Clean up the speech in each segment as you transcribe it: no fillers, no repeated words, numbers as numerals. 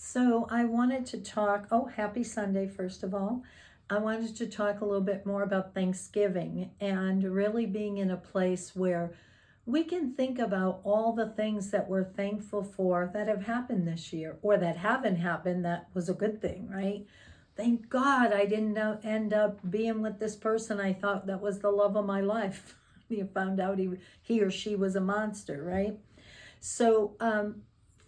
So I wanted to talk, oh, happy Sunday, first of all. I wanted to talk a little bit more about Thanksgiving and really being in a place where we can think about all the things that we're thankful for that have happened this year or that haven't happened. That was a good thing, right? Thank God I didn't end up being with this person I thought that was the love of my life. You found out he or she was a monster, right? So,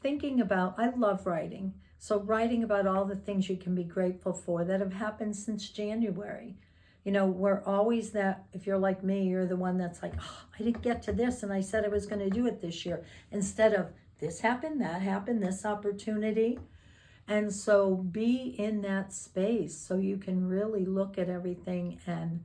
thinking about, I love writing. So, writing about all the things you can be grateful for that have happened since January. You know, we're always that, if you're like me, you're the one that's like, oh, I didn't get to this and I said I was going to do it this year. Instead of this happened, that happened, this opportunity. And so, be in that space so you can really look at everything and,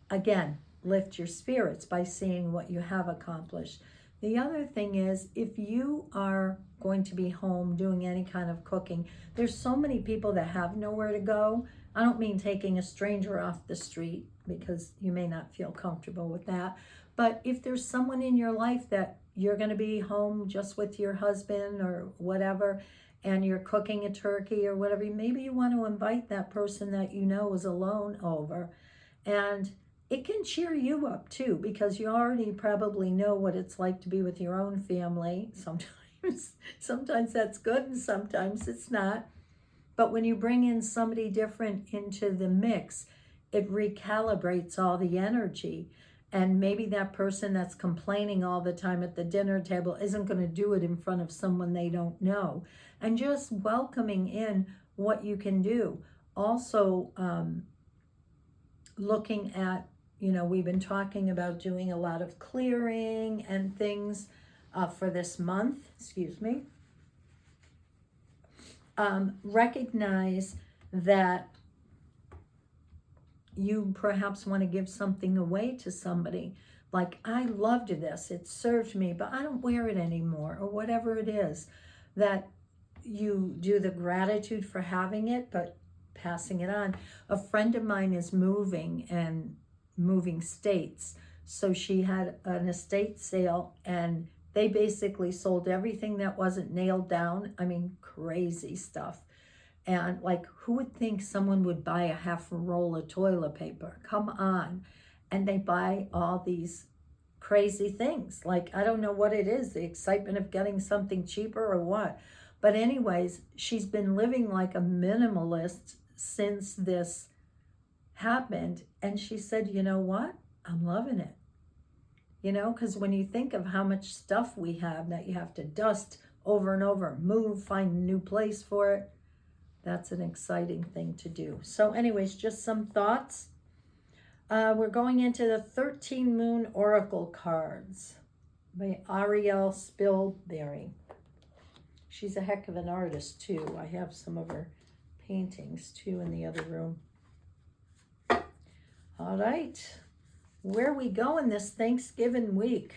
again, lift your spirits by seeing what you have accomplished. The other thing is, if you are going to be home doing any kind of cooking, there's so many people that have nowhere to go. I don't mean taking a stranger off the street because you may not feel comfortable with that. But if there's someone in your life that you're going to be home just with your husband or whatever, and you're cooking a turkey or whatever, maybe you want to invite that person that you know is alone over. And it can cheer you up too, because you already probably know what it's like to be with your own family. Sometimes that's good and sometimes it's not. But when you bring in somebody different into the mix, it recalibrates all the energy. And maybe that person that's complaining all the time at the dinner table isn't going to do it in front of someone they don't know. And just welcoming in what you can do. Also, looking at, we've been talking about doing a lot of clearing and things for this month, excuse me. Recognize that you perhaps want to give something away to somebody. Like, I loved this, it served me, but I don't wear it anymore, or whatever it is. That you do the gratitude for having it, but passing it on. A friend of mine is moving states. So she had an estate sale and they basically sold everything that wasn't nailed down. I mean, crazy stuff. And like, who would think someone would buy a half a roll of toilet paper? Come on. And they buy all these crazy things. Like, I don't know what it is, the excitement of getting something cheaper or what. But anyways, she's been living like a minimalist since this happened. And she said, you know what? I'm loving it. Because when you think of how much stuff we have that you have to dust over and over, move, find a new place for it, that's an exciting thing to do. So anyways, just some thoughts. We're going into the 13 Moon Oracle cards by Ariel Spilberry. She's a heck of an artist too. I have some of her paintings too in the other room. All right, where are we going this Thanksgiving week?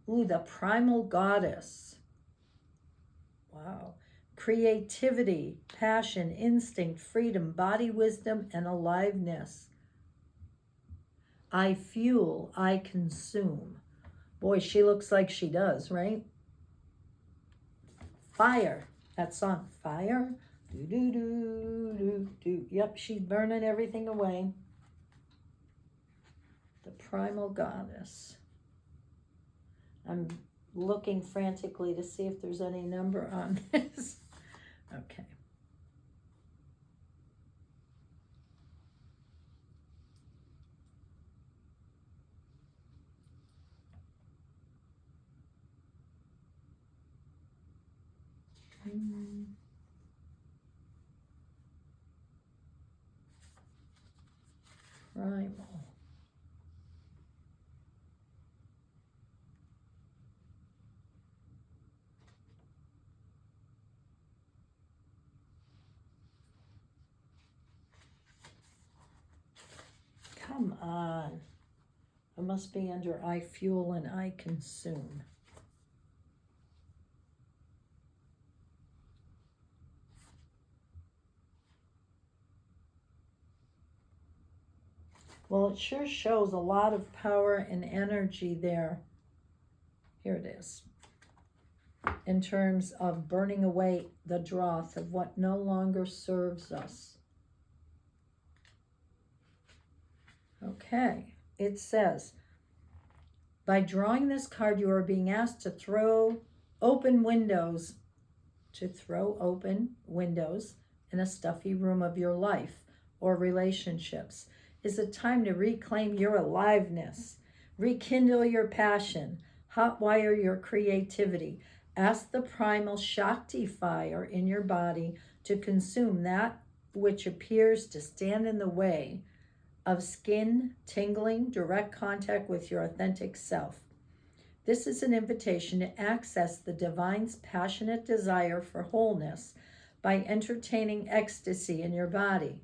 Ooh, the Primal Goddess. Wow. Creativity, passion, instinct, freedom, body wisdom, and aliveness. I fuel, I consume. Boy, she looks like she does, right? Fire. That song, Fire. Do, do, do, do, do. Yep, she's burning everything away. The Primal Goddess. I'm looking frantically to see if there's any number on this. Okay. Primal. Come on. It must be under I fuel and I consume. Well, it sure shows a lot of power and energy there. Here it is. in terms of burning away the dross of what no longer serves us. Okay, it says, by drawing this card, you are being asked to throw open windows, in a stuffy room of your life or relationships. Is a time to reclaim your aliveness, rekindle your passion, hotwire your creativity. Ask the primal Shakti fire in your body to consume that which appears to stand in the way of skin tingling, direct contact with your authentic self. This is an invitation to access the divine's passionate desire for wholeness by entertaining ecstasy in your body.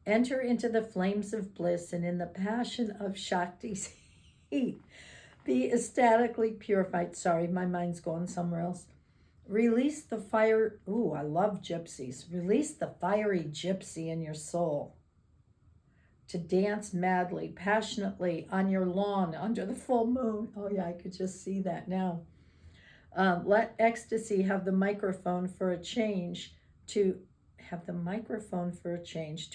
Enter into the flames of bliss and in the passion of Shakti's heat. Be ecstatically purified. Sorry, my mind's going somewhere else. Release the fire. Ooh, I love gypsies. Release the fiery gypsy in your soul to dance madly, passionately on your lawn under the full moon. Oh yeah, I could just see that now. Let ecstasy have the microphone for a change to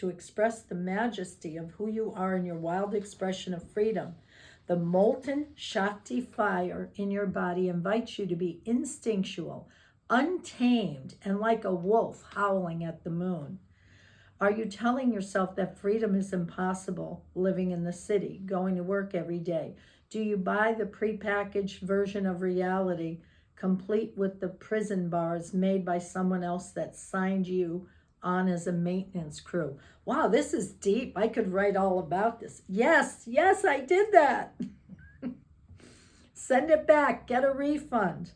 express the majesty of who you are in your wild expression of freedom. The molten Shakti fire in your body invites you to be instinctual, untamed, and like a wolf howling at the moon. Are you telling yourself that freedom is impossible living in the city, going to work every day? Do you buy the prepackaged version of reality, complete with the prison bars made by someone else that signed you on as a maintenance crew? Wow, this is deep. I could write all about this. Yes, I did that. Send it back. Get a refund.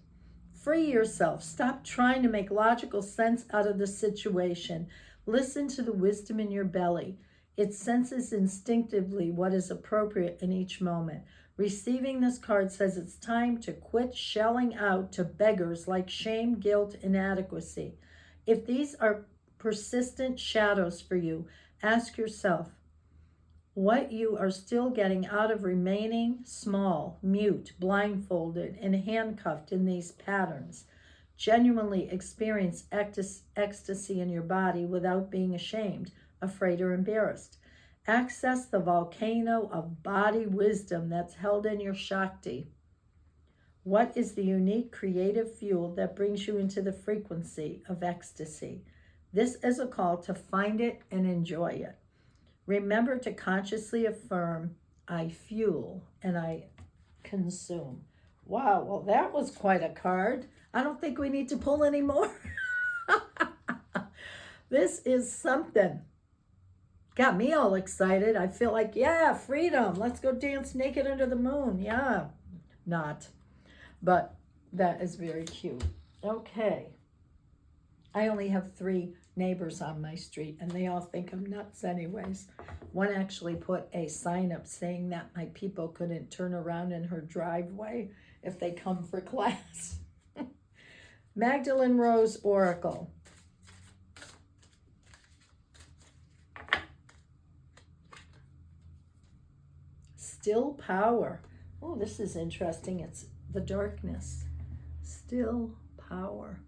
Free yourself. Stop trying to make logical sense out of the situation. Listen to the wisdom in your belly. It senses instinctively what is appropriate in each moment. Receiving this card says it's time to quit shelling out to beggars like shame, guilt, inadequacy. If these are persistent shadows for you, ask yourself what you are still getting out of remaining small, mute, blindfolded, and handcuffed in these patterns. Genuinely experience ecstasy in your body without being ashamed, afraid, or embarrassed. Access the volcano of body wisdom that's held in your Shakti. What is the unique creative fuel that brings you into the frequency of ecstasy? This is a call to find it and enjoy it. Remember to consciously affirm, I fuel and I consume. Wow, well, that was quite a card. I don't think we need to pull any more. This is something. Got me all excited. I feel like, yeah, freedom. Let's go dance naked under the moon. Yeah, not. But that is very cute. Okay. I only have 3 neighbors on my street, and they all think I'm nuts anyways. One actually put a sign up saying that my people couldn't turn around in her driveway if they come for class. Magdalene Rose Oracle. Still power. Oh, this is interesting. It's the darkness. Still power.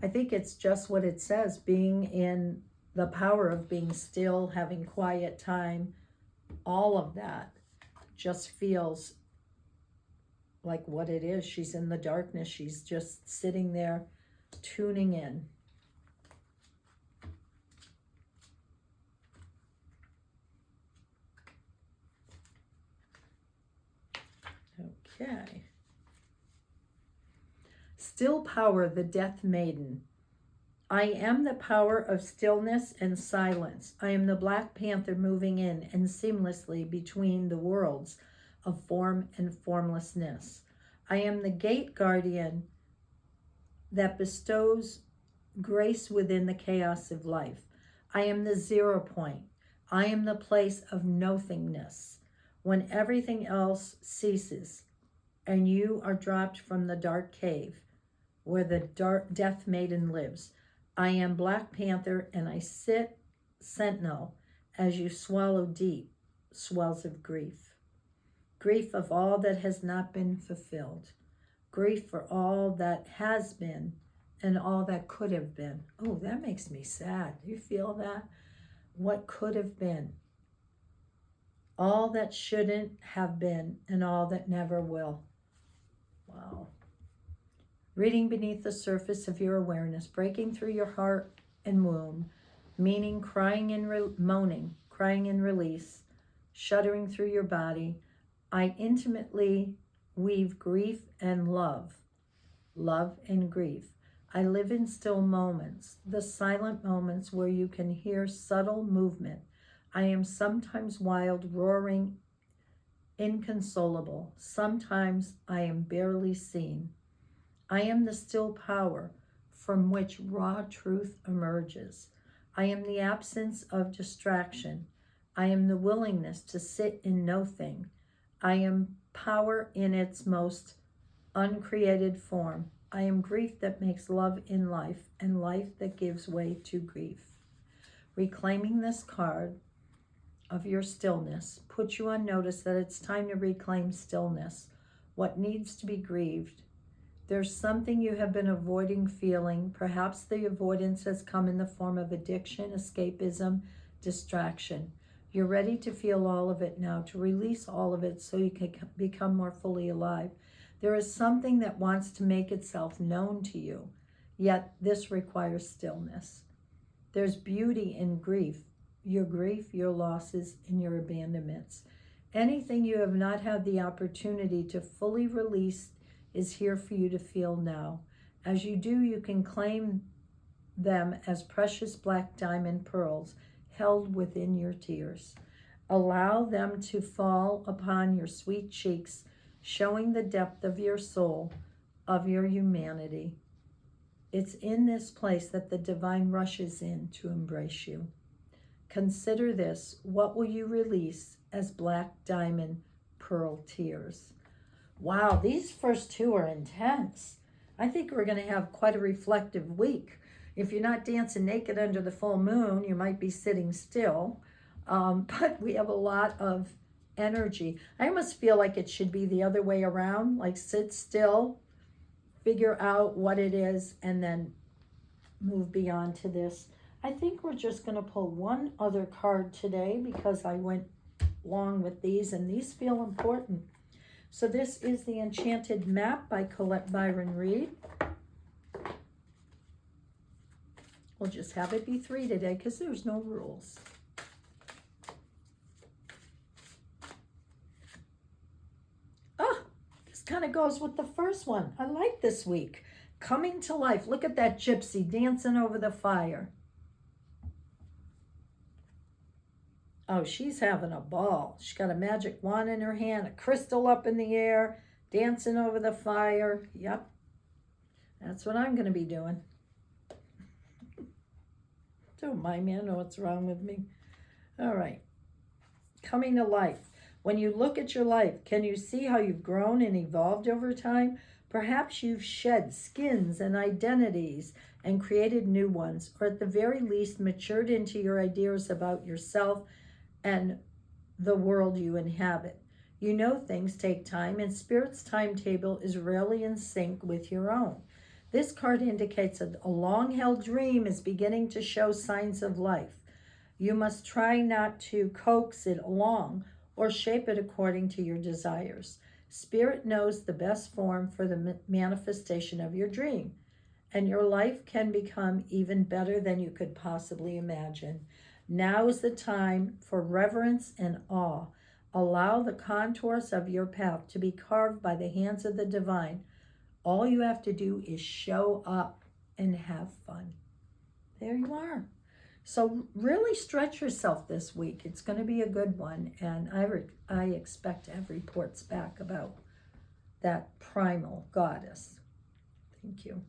I think it's just what it says, being in the power of being still, having quiet time, all of that just feels like what it is. She's in the darkness. She's just sitting there tuning in. Okay. Still power, the death maiden. I am the power of stillness and silence. I am the Black Panther moving in and seamlessly between the worlds of form and formlessness. I am the gate guardian that bestows grace within the chaos of life. I am the 0 point. I am the place of nothingness, when everything else ceases and you are dropped from the dark cave where the death maiden lives. I am Black Panther, and I sit sentinel as you swallow deep swells of grief. Grief of all that has not been fulfilled. grief for all that has been and all that could have been. Oh, that makes me sad. Do you feel that? What could have been, all that shouldn't have been, and all that never will. Wow. Reading beneath the surface of your awareness, breaking through your heart and womb, meaning crying and moaning, crying in release, shuddering through your body. I intimately weave grief and love and grief. I live in still moments, the silent moments where you can hear subtle movement. I am sometimes wild, roaring, inconsolable. Sometimes I am barely seen. I am the still power from which raw truth emerges. I am the absence of distraction. I am the willingness to sit in nothing. I am power in its most uncreated form. I am grief that makes love in life, and life that gives way to grief. Reclaiming this card of your stillness puts you on notice that it's time to reclaim stillness, what needs to be grieved. There's something you have been avoiding feeling. Perhaps the avoidance has come in the form of addiction, escapism, distraction. You're ready to feel all of it now, to release all of it so you can become more fully alive. There is something that wants to make itself known to you, yet this requires stillness. There's beauty in grief, your losses, and your abandonments. Anything you have not had the opportunity to fully release is here for you to feel now. As you do, you can claim them as precious black diamond pearls held within your tears. Allow them to fall upon your sweet cheeks, showing the depth of your soul, of your humanity. It's in this place that the divine rushes in to embrace you. Consider this. What will you release as black diamond pearl tears? Wow, these first two are intense. I think we're going to have quite a reflective week. If you're not dancing naked under the full moon, you might be sitting still. But we have a lot of energy. I almost feel like it should be the other way around, like sit still, figure out what it is, and then move beyond to this. I think we're just going to pull one other card today because I went long with these, and these feel important. So this is the Enchanted Map by Colette Byron Reed. We'll just have it be 3 today because there's no rules. Oh, this kind of goes with the first one. I like this week. Coming to life. Look at that gypsy dancing over the fire. Oh, she's having a ball. She's got a magic wand in her hand, a crystal up in the air, dancing over the fire. Yep. That's what I'm going to be doing. Don't mind me. I know what's wrong with me. All right. Coming to life. When you look at your life, can you see how you've grown and evolved over time? Perhaps you've shed skins and identities and created new ones, or at the very least matured into your ideas about yourself and the world you inhabit. You know things take time, and Spirit's timetable is rarely in sync with your own. This card indicates that a long-held dream is beginning to show signs of life. You must try not to coax it along or shape it according to your desires. Spirit knows the best form for the manifestation of your dream, and your life can become even better than you could possibly imagine. Now is the time for reverence and awe. Allow the contours of your path to be carved by the hands of the divine. All you have to do is show up and have fun. There you are. So really stretch yourself this week. It's going to be a good one, and I expect to have reports back about that primal goddess. Thank you.